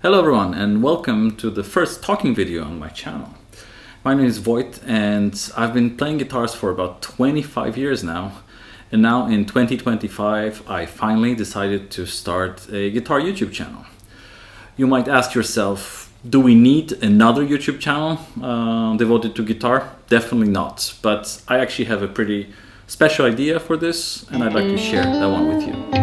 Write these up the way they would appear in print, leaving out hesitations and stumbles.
Hello everyone and welcome to the first talking video on my channel. My name is Voit and I've been playing guitars for about 25 years now. And now in 2025 I finally decided to start a guitar YouTube channel. You might ask yourself, do we need another YouTube channel devoted to guitar? Definitely not, but I actually have a pretty special idea for this and I'd like to share that one with you.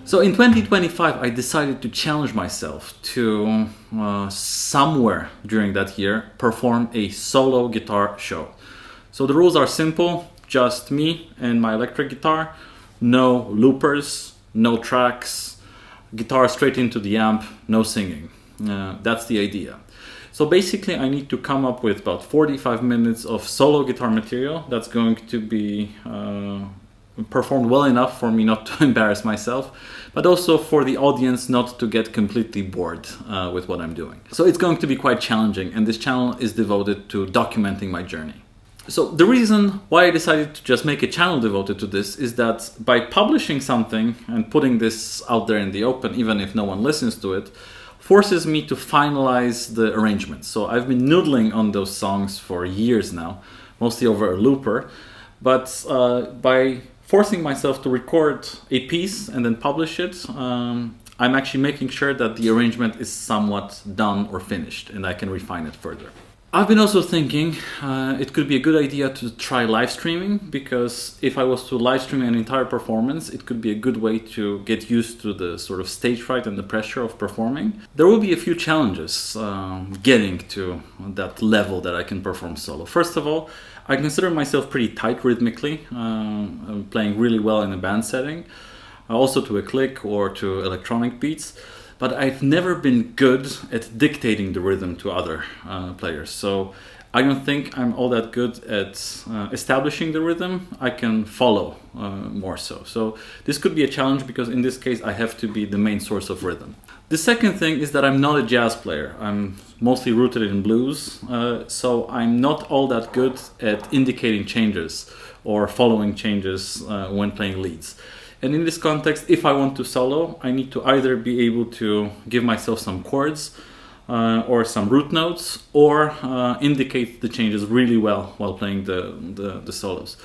So in 2025 I decided to challenge myself to somewhere during that year perform a solo guitar show. So the rules are simple, just me and my electric guitar, no loopers, no tracks, guitar straight into the amp, no singing. That's the idea. So basically I need to come up with about 45 minutes of solo guitar material that's going to be performed well enough for me not to embarrass myself, but also for the audience not to get completely bored with what I'm doing. So it's going to be quite challenging, and this channel is devoted to documenting my journey. So the reason why I decided to just make a channel devoted to this is that by publishing something and putting this out there in the open, even if no one listens to it, forces me to finalize the arrangements. So I've been noodling on those songs for years now, mostly over a looper, but by forcing myself to record a piece and then publish it, I'm actually making sure that the arrangement is somewhat done or finished and I can refine it further. I've been also thinking it could be a good idea to try live streaming, because if I was to live stream an entire performance, it could be a good way to get used to the sort of stage fright and the pressure of performing. There will be a few challenges getting to that level that I can perform solo. First of all, I consider myself pretty tight rhythmically. I'm playing really well in a band setting, also to a click or to electronic beats. But I've never been good at dictating the rhythm to other players. So I don't think I'm all that good at establishing the rhythm. I can follow more so. So this could be a challenge because in this case I have to be the main source of rhythm. The second thing is that I'm not a jazz player. I'm mostly rooted in blues. So I'm not all that good at indicating changes or following changes when playing leads. And in this context, if I want to solo, I need to either be able to give myself some chords or some root notes, or indicate the changes really well while playing the solos.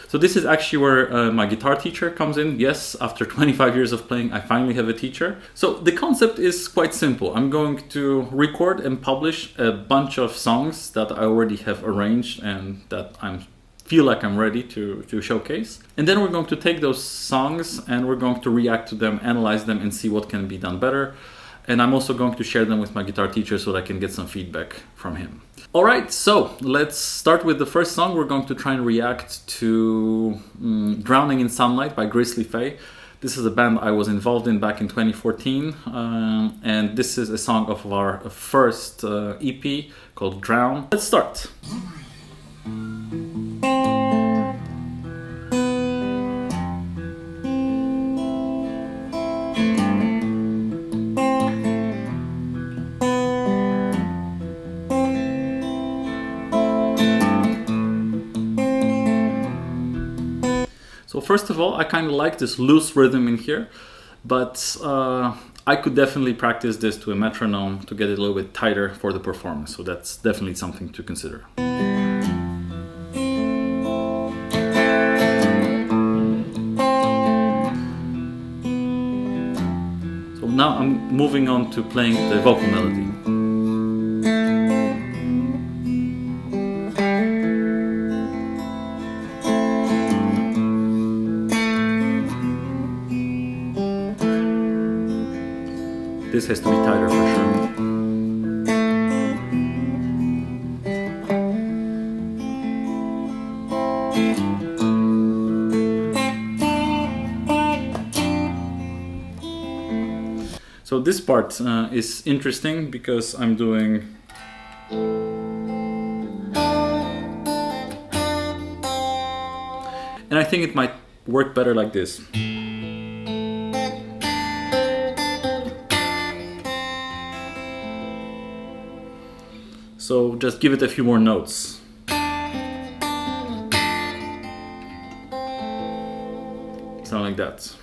So this is actually where my guitar teacher comes in. Yes, after 25 years of playing, I finally have a teacher. So the concept is quite simple. I'm going to record and publish a bunch of songs that I already have arranged and that I feel like I'm ready to showcase. And then we're going to take those songs and we're going to react to them, analyze them, and see what can be done better. And I'm also going to share them with my guitar teacher so that I can get some feedback from him. All right, so let's start with the first song. We're going to try and react to Drowning in Sunlight by Grizzly Faye. This is a band I was involved in back in 2014. And this is a song of our first EP called Drown. Let's start. first of all, I kind of like this loose rhythm in here, but I could definitely practice this to a metronome to get it a little bit tighter for the performance. So that's definitely something to consider. So now I'm moving on to playing the vocal melody. This has to be tighter for sure. So this part is interesting because I'm doing and I think it might work better like this. So just give it a few more notes. Sound like that.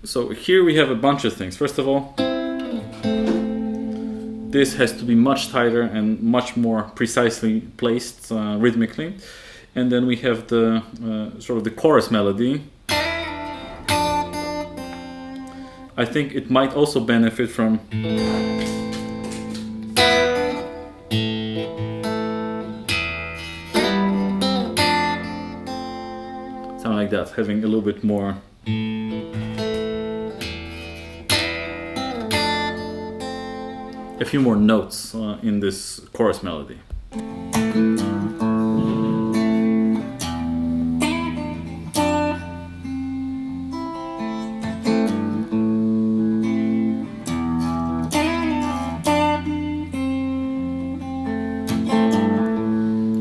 So here we have a bunch of things. First of all, this has to be much tighter and much more precisely placed rhythmically. And then we have the sort of the chorus melody. I think it might also benefit from something like that, having a little bit more a few more notes in this chorus melody.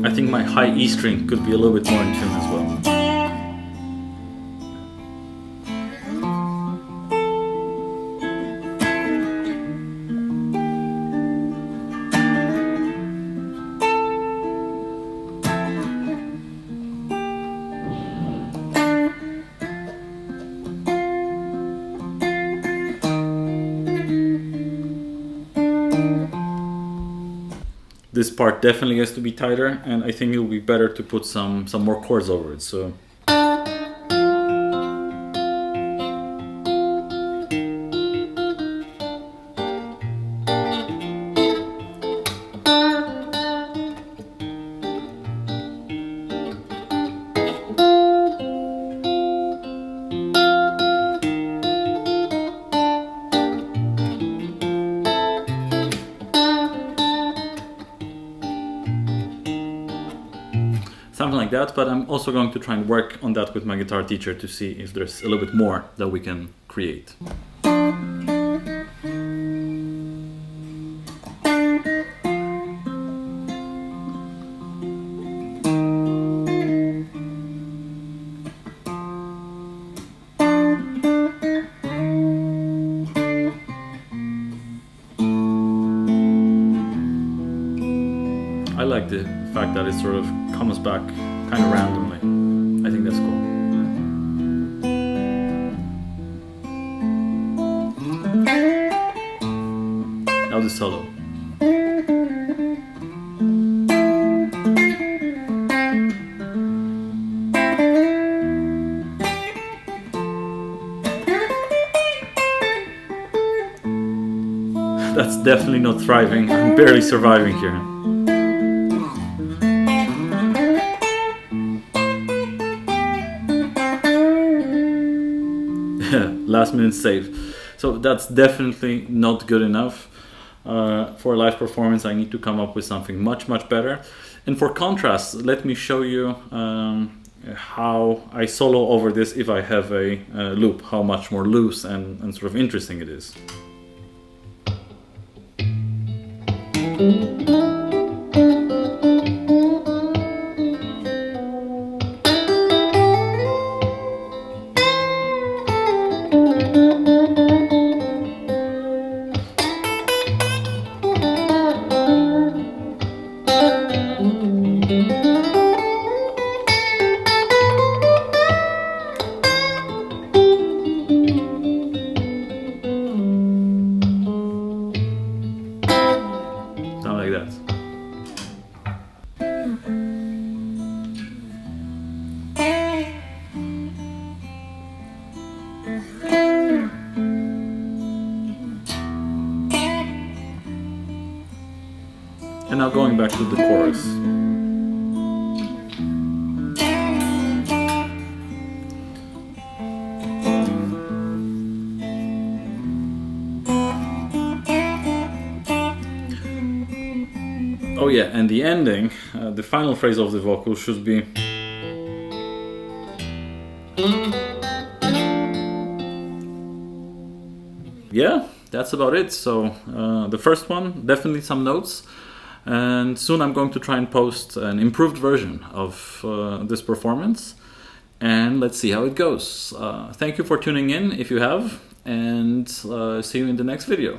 I think my high E string could be a little bit more in tune as well. This part definitely has to be tighter, and I think it will be better to put some more chords over it. So something like that, but I'm also going to try and work on that with my guitar teacher to see if there's a little bit more that we can create. I like the fact that it sort of comes back kind of randomly. I think that's cool. Now the solo. That's definitely not thriving. I'm barely surviving here. Last minute save. So that's definitely not good enough. For a live performance, I need to come up with something much better. And for contrast, let me show you how I solo over this if I have a loop, how much more loose and sort of interesting it is. And now going back to the chorus. Oh yeah, and the ending, the final phrase of the vocal should be yeah, that's about it. So the first one, definitely some notes, and soon I'm going to try and post an improved version of this performance, and let's see how it goes. Thank you for tuning in if you have, and see you in the next video.